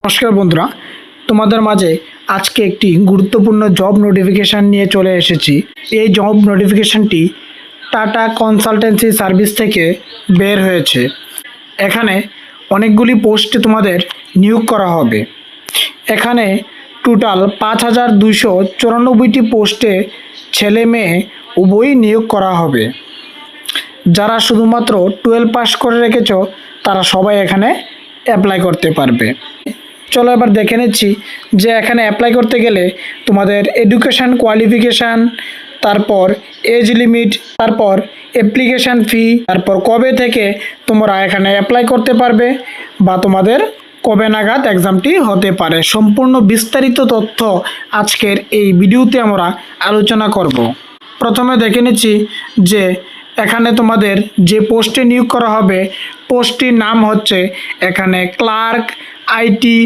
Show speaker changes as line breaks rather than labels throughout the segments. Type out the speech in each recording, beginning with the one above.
নমস্কার বন্ধুরা, তোমাদের মাঝে আজকে একটি গুরুত্বপূর্ণ জব নোটিফিকেশান নিয়ে চলে এসেছি। এই জব নোটিফিকেশানটি টাটা কনসালটেন্সি সার্ভিস থেকে বের হয়েছে। এখানে অনেকগুলি পোস্টে তোমাদের নিয়োগ করা হবে। এখানে টোটাল 5294টি পোস্টে ছেলে মেয়ে উভয়ই নিয়োগ করা হবে। যারা শুধুমাত্র 12 পাস করে রেখেছ তারা সবাই এখানে অ্যাপ্লাই করতে পারবে। চলো এবার দেখে নিচ্ছি যে এখানে অ্যাপ্লাই করতে গেলে তোমাদের এডুকেশান কোয়ালিফিকেশান, তারপর এজ লিমিট, তারপর অ্যাপ্লিকেশান ফি, তারপর কবে থেকে তোমরা এখানে অ্যাপ্লাই করতে পারবে বা তোমাদের কবে নাগাদ এক্সামটি হতে পারে, সম্পূর্ণ বিস্তারিত তথ্য আজকের এই ভিডিওতে আমরা আলোচনা করব। প্রথমে দেখে নিচ্ছি যে এখানে তোমাদের যে পোস্টে নিয়োগ করা হবে পোস্টটির নাম হচ্ছে এখানে ক্লার্ক, আইটি,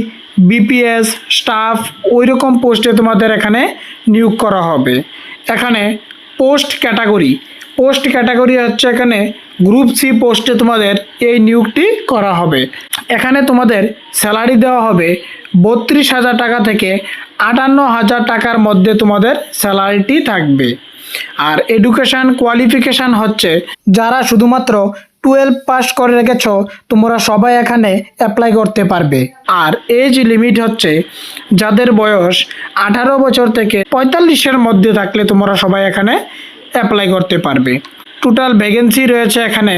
বিপিএস, স্টাফ, ওই রকম পোস্টে তোমাদের এখানে নিয়োগ করা হবে। এখানে পোস্ট ক্যাটাগরি হচ্ছে এখানে গ্রুপ সি পোস্টে তোমাদের এই নিয়োগটি করা হবে। এখানে তোমাদের স্যালারি দেওয়া হবে 32,000 টাকা থেকে 58,000 টাকার মধ্যে তোমাদের স্যালারিটি থাকবে। আর এডুকেশান কোয়ালিফিকেশান হচ্ছে যারা শুধুমাত্র 12 পাস করে রেখেছ তোমরা সবাই এখানে অ্যাপ্লাই করতে পারবে। আর এজ লিমিট হচ্ছে যাদের বয়স 18 বছর থেকে 45-এর মধ্যে থাকলে তোমরা সবাই এখানে অ্যাপ্লাই করতে পারবে। টোটাল ভ্যাকেন্সি রয়েছে এখানে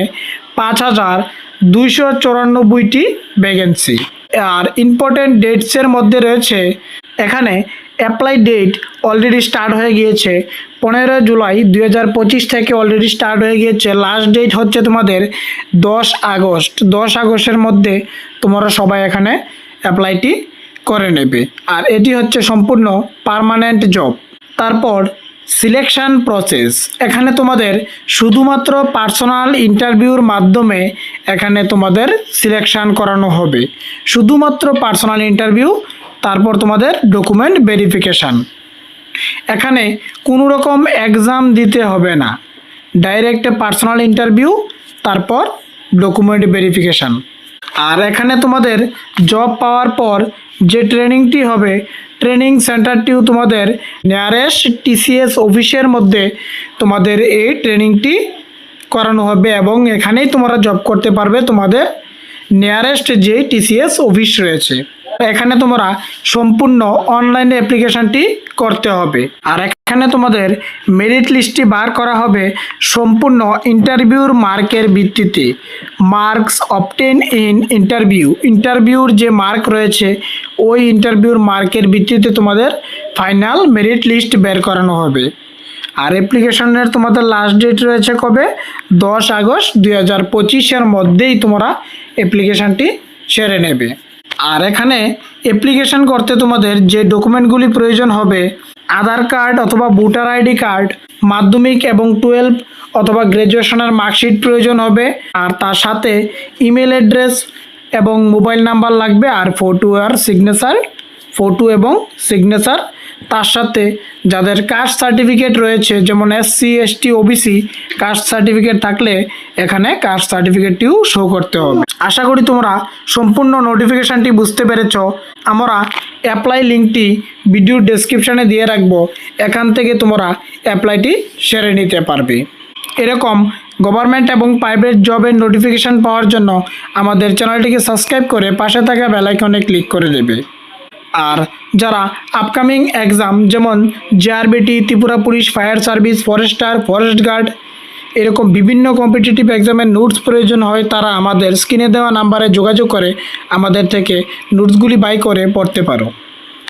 5294টি ভ্যাকেন্সি। আর ইম্পর্টেন্ট ডেটসের মধ্যে রয়েছে এখানে অ্যাপ্লাই ডেট অলরেডি স্টার্ট হয়ে গিয়েছে 15 জুলাই 2025 থেকে অলরেডি স্টার্ট হয়ে গিয়েছে। লাস্ট ডেট হচ্ছে তোমাদের 10 আগস্টের মধ্যে তোমরা সবাই এখানে অ্যাপ্লাইটি করে নেবে। আর এটি হচ্ছে সম্পূর্ণ পার্মানেন্ট জব। তারপর সিলেকশান প্রসেস, এখানে তোমাদের শুধুমাত্র পার্সোনাল ইন্টারভিউর মাধ্যমে এখানে তোমাদের সিলেকশান করানো হবে। শুধুমাত্র পার্সোনাল ইন্টারভিউ, তারপর তোমাদের ডকুমেন্ট ভেরিফিকেশান। এখানে কোনো রকম এক্সাম দিতে হবে না, ডাইরেক্ট পার্সোনাল ইন্টারভিউ, তারপর ডকুমেন্ট ভেরিফিকেশান। আর এখানে তোমাদের জব পাওয়ার পর যে ট্রেনিংটি হবে ট্রেনিং সেন্টারটিও তোমাদের নিয়ারেস্ট টিসিএস অফিসের মধ্যে তোমাদের এই ট্রেনিংটি করানো হবে এবং এখানেই তোমরা জব করতে পারবে তোমাদের নিয়ারেস্ট যে টিসিএস অফিস রয়েছে। এখানে তোমরা সম্পূর্ণ অনলাইনে অ্যাপ্লিকেশানটি করতে হবে। আর এখানে তোমাদের মেরিট লিস্টটি বার করা হবে সম্পূর্ণ ইন্টারভিউর মার্কের ভিত্তিতে। মার্কস অবটেন ইন ইন্টারভিউর যে মার্ক রয়েছে ওই ইন্টারভিউর মার্কের ভিত্তিতে তোমাদের ফাইনাল মেরিট লিস্ট বের করানো হবে। আর অ্যাপ্লিকেশনের তোমাদের লাস্ট ডেট রয়েছে কবে? 10 আগস্ট 2025-এর মধ্যেই তোমরা অ্যাপ্লিকেশানটি সেরে নেবে। আর এখানে অ্যাপ্লিকেশান করতে তোমাদের যে ডকুমেন্টগুলি প্রয়োজন হবে আধার কার্ড অথবা ভোটার আইডি কার্ড, মাধ্যমিক এবং 12 অথবা গ্র্যাজুয়েশনের মার্কশিট প্রয়োজন হবে। আর তার সাথে ইমেল অ্যাড্রেস এবং মোবাইল নাম্বার লাগবে। আর ফটো এবং সিগনেচার। তার সাথে যাদের কাস্ট সার্টিফিকেট রয়েছে যেমন SC ST OBC caste certificate থাকলে এখানে কাস্ট সার্টিফিকেটটিও শো করতে হবে। আশা করি তোমরা সম্পূর্ণ নোটিফিকেশানটি বুঝতে পেরেছ। আমরা অ্যাপ্লাই লিঙ্কটি ভিডিও ডেসক্রিপশানে দিয়ে রাখবো, এখান থেকে তোমরা অ্যাপ্লাইটি সেরে নিতে পারবে। এরকম গভর্নমেন্ট এবং প্রাইভেট জবের নোটিফিকেশান পাওয়ার জন্য আমাদের চ্যানেলটিকে সাবস্ক্রাইব করে পাশে থাকা বেল আইকনে ক্লিক করে দেবে। আর যারা আপকামিং এক্সাম যেমন JRBT, Tripura police, fire service, forester, forest guard এরকম বিভিন্ন কম্পিটিটিভ এক্সামের নোটস প্রয়োজন হয় তারা আমাদের স্ক্রিনে দেওয়া নাম্বারে যোগাযোগ করে আমাদের থেকে নোটসগুলি বাই করে পড়তে পারো।